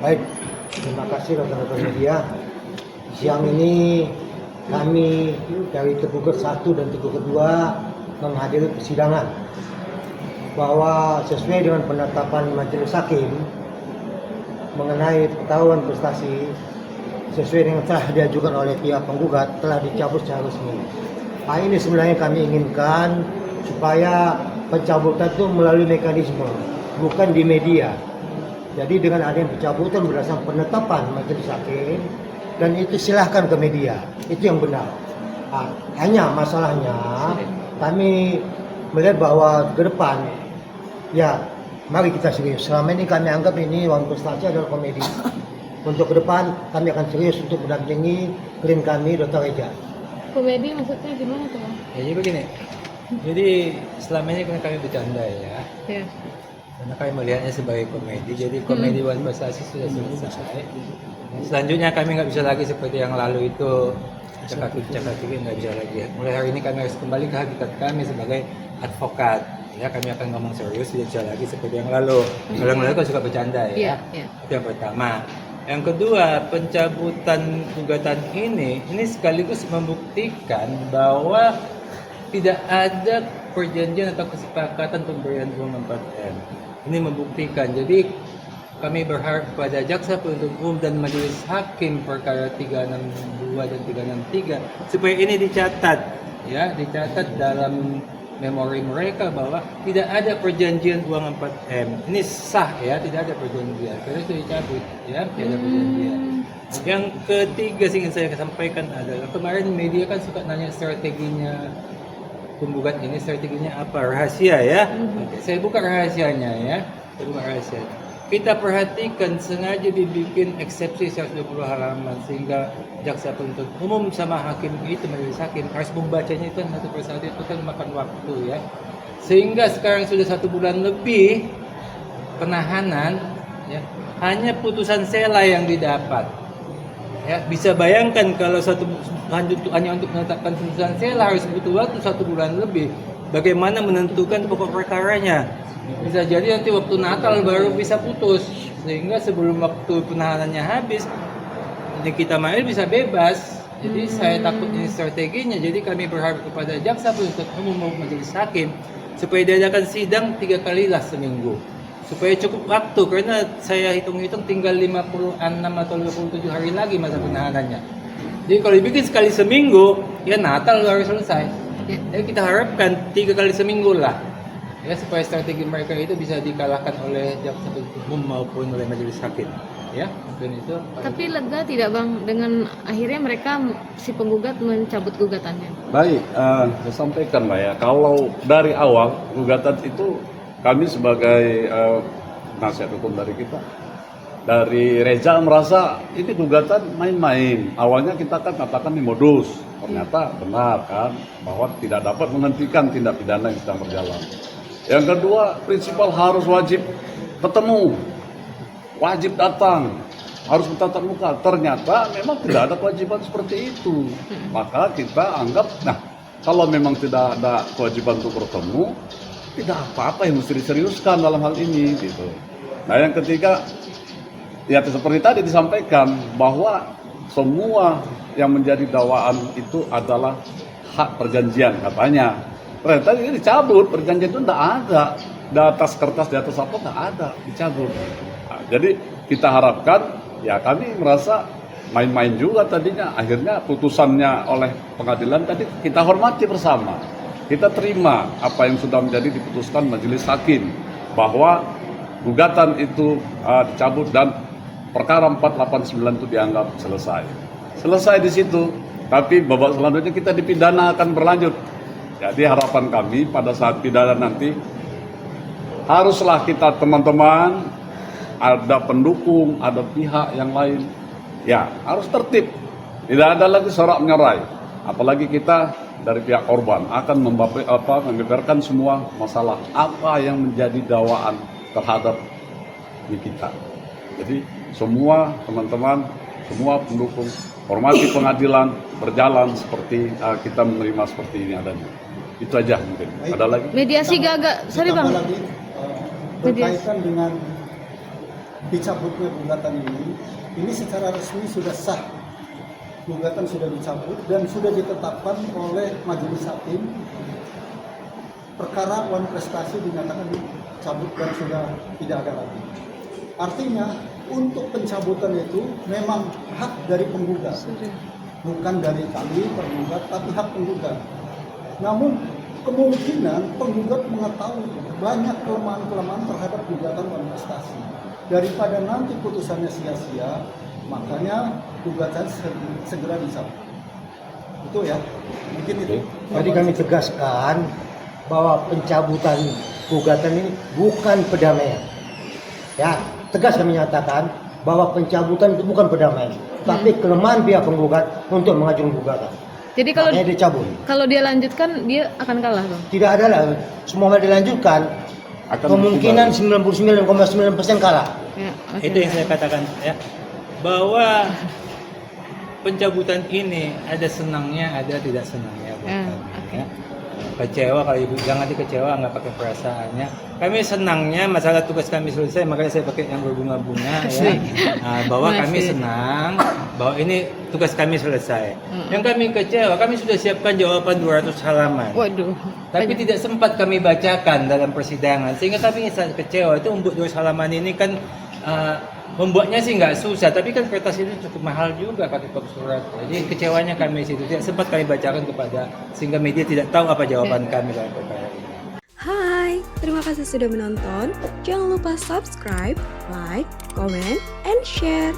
Baik, terima kasih rekan-rekan media. Siang ini kami dari tergugat 1 dan tergugat 2 menghadiri persidangan bahwa sesuai dengan penetapan majelis hakim mengenai pengetahuan prestasi sesuai dengan telah diajukan oleh pihak penggugat telah dicabut secara resmi. Hal ini sebenarnya kami inginkan supaya pencabutan itu melalui mekanisme, bukan di media. Jadi dengan adanya pencabutan berdasarkan penetapan majelis hakim dan itu silahkan ke media, itu yang benar. Hanya masalahnya kami melihat bahwa ke depan, ya mari kita serius. Selama ini kami anggap ini uang prestasi adalah komedi. Untuk ke depan kami akan serius untuk mendampingi klien kami Dr. Reja. Komedi maksudnya gimana tuh, Bang? Ya, jadi begini. Jadi selama ini kan kami bercanda ya. Ya. Karena kami melihatnya sebagai komedi. Jadi komedi uang prestasi sudah selesai. Selanjutnya kami nggak bisa lagi seperti yang lalu itu cekak-cekak nggak bisa lagi. Mulai hari ini kami harus kembali ke hakikat kami sebagai advokat. Ya, kami akan ngomong serius, tidak bisa lagi seperti yang lalu. Kalau yang lalu kan suka bercanda ya. Itu yang pertama. Yang kedua, pencabutan gugatan ini sekaligus membuktikan bahwa tidak ada perjanjian atau kesepakatan pemberian uang 4M. Ini membuktikan. Jadi kami berharap kepada Jaksa Penuntut Umum dan Majelis Hakim perkara 362 dan 363 supaya ini dicatat, ya, dicatat dalam memori mereka bahwa tidak ada perjanjian uang 4M. Ini sah ya, tidak ada perjanjian. Karena itu dicabut, ya, tidak ada perjanjian. Yang ketiga yang ingin saya sampaikan adalah kemarin media kan suka nanya strateginya penggugat ini, strateginya apa? Rahasia ya. Oke, saya buka rahasianya ya. Saya buka rahasia. Kita perhatikan sengaja dibikin eksepsi 120 halaman sehingga jaksa penuntut umum sama hakim itu, majelis hakim harus membacanya itu satu persatu, itu kan makan waktu ya. Sehingga sekarang sudah 1 bulan lebih penahanan ya, hanya putusan sela yang didapat. Ya, bisa bayangkan kalau hanya untuk menetapkan putusan sela harus butuh waktu 1 bulan lebih. Bagaimana menentukan pokok perkaranya? Bisa jadi nanti waktu Natal baru bisa putus, sehingga sebelum waktu penahanannya habis Nikita Mail bisa bebas. Jadi saya takut ini strateginya. Jadi kami berharap kepada jaksa penuntut umum maupun majelis hakim supaya diadakan sidang 3 kali lah seminggu supaya cukup waktu, karena saya hitung-hitung tinggal 56 atau 57 hari lagi masa penahanannya. Jadi kalau dibikin sekali seminggu, ya Natal baru selesai. Jadi kita harapkan 3 kali seminggu lah, ya, supaya strategi mereka itu bisa dikalahkan oleh jaksa penuntut umum maupun oleh majelis hakim, ya. Mungkin itu. Tapi lega tidak, Bang, dengan akhirnya mereka si penggugat mencabut gugatannya? Baik, saya sampaikan lah ya, kalau dari awal gugatan itu kami sebagai nasihat hukum dari kita, dari Reza merasa ini gugatan main-main. Awalnya kita kan katakan ini modus, ternyata benar kan bahwa tidak dapat menghentikan tindak pidana yang sedang berjalan. Yang kedua, prinsipal harus wajib ketemu, wajib datang, harus bertatap muka. Ternyata memang tidak ada kewajiban seperti itu. Maka kita anggap, nah kalau memang tidak ada kewajiban untuk bertemu, tidak apa-apa yang mesti diseriuskan dalam hal ini gitu. Nah yang ketiga, ya seperti tadi disampaikan bahwa semua yang menjadi dakwaan itu adalah hak perjanjian katanya. Ternyata ini dicabut, perjanjian itu tidak ada. Di atas kertas, di atas apa, tidak ada, dicabut. Nah, jadi kita harapkan, ya kami merasa main-main juga tadinya. Akhirnya putusannya oleh pengadilan tadi kita hormati bersama. Kita terima apa yang sudah menjadi diputuskan majelis hakim, bahwa gugatan itu dicabut dan perkara 489 itu dianggap selesai. Selesai di situ, tapi babak selanjutnya kita dipidana akan berlanjut. Jadi harapan kami pada saat pidana nanti haruslah kita teman-teman, ada pendukung, ada pihak yang lain, ya harus tertib, tidak ada lagi sorak menyorai. Apalagi kita dari pihak korban akan membeberkan semua masalah apa yang menjadi dakwaan terhadap Nikita. Jadi semua teman-teman, semua pendukung hormati pengadilan, berjalan seperti kita menerima seperti ini adanya. Itu aja mungkin. Ada lagi? Mediasi gagal, sorry Bang. Lagi, berkaitan dengan dicabutnya gugatan ini secara resmi sudah sah. Gugatan sudah dicabut dan sudah ditetapkan oleh majelis hakim. Perkara wan prestasi dinyatakan dicabut dan sudah tidak ada lagi. Artinya untuk pencabutan itu memang hak dari penggugat, bukan dari kami penggugat, tapi hak penggugat. Namun kemungkinan penggugat mengetahui banyak kelemahan-kelemahan terhadap gugatan wan prestasi. Daripada nanti putusannya sia-sia, makanya gugatan segera dicabut. Itu ya, mungkin itu. Jadi kami tegaskan bahwa pencabutan gugatan ini bukan perdamaian. Ya, tegas kami nyatakan bahwa pencabutan itu bukan perdamaian, tapi kelemahan pihak penggugat untuk mengajukan gugatan. Jadi kalau Makanya dicabut. kalau dia lanjutkan dia akan kalah, Bang. Tidak ada lah, semua dilanjutkan. Kemungkinan 99,9% kalah. Ya, oke. Itu yang saya katakan ya, bahwa pencabutan ini ada senangnya, ada tidak senangnya buat Ya, kami. oke. Ya. Kecewa kalau ibu, jangan dikecewa, nggak pakai perasaannya. Kami senangnya masalah tugas kami selesai, makanya saya pakai yang berbunga-bunga ya. Nah, bahwa kami Masih. senang bahwa ini tugas kami selesai. Yang kami kecewa, kami sudah siapkan jawaban 200 halaman. Waduh. Tapi tidak sempat kami bacakan dalam persidangan, sehingga kami sangat kecewa. Itu untuk 2 halaman ini kan membuatnya sih nggak susah, tapi kan kertas itu cukup mahal juga pakai kop surat. Jadi kecewanya kami di situ tidak sempat kami bacakan kepada, sehingga media tidak tahu apa jawaban kami dalam perkara ini. Hai, terima kasih sudah menonton. Jangan lupa subscribe, like, comment, and share.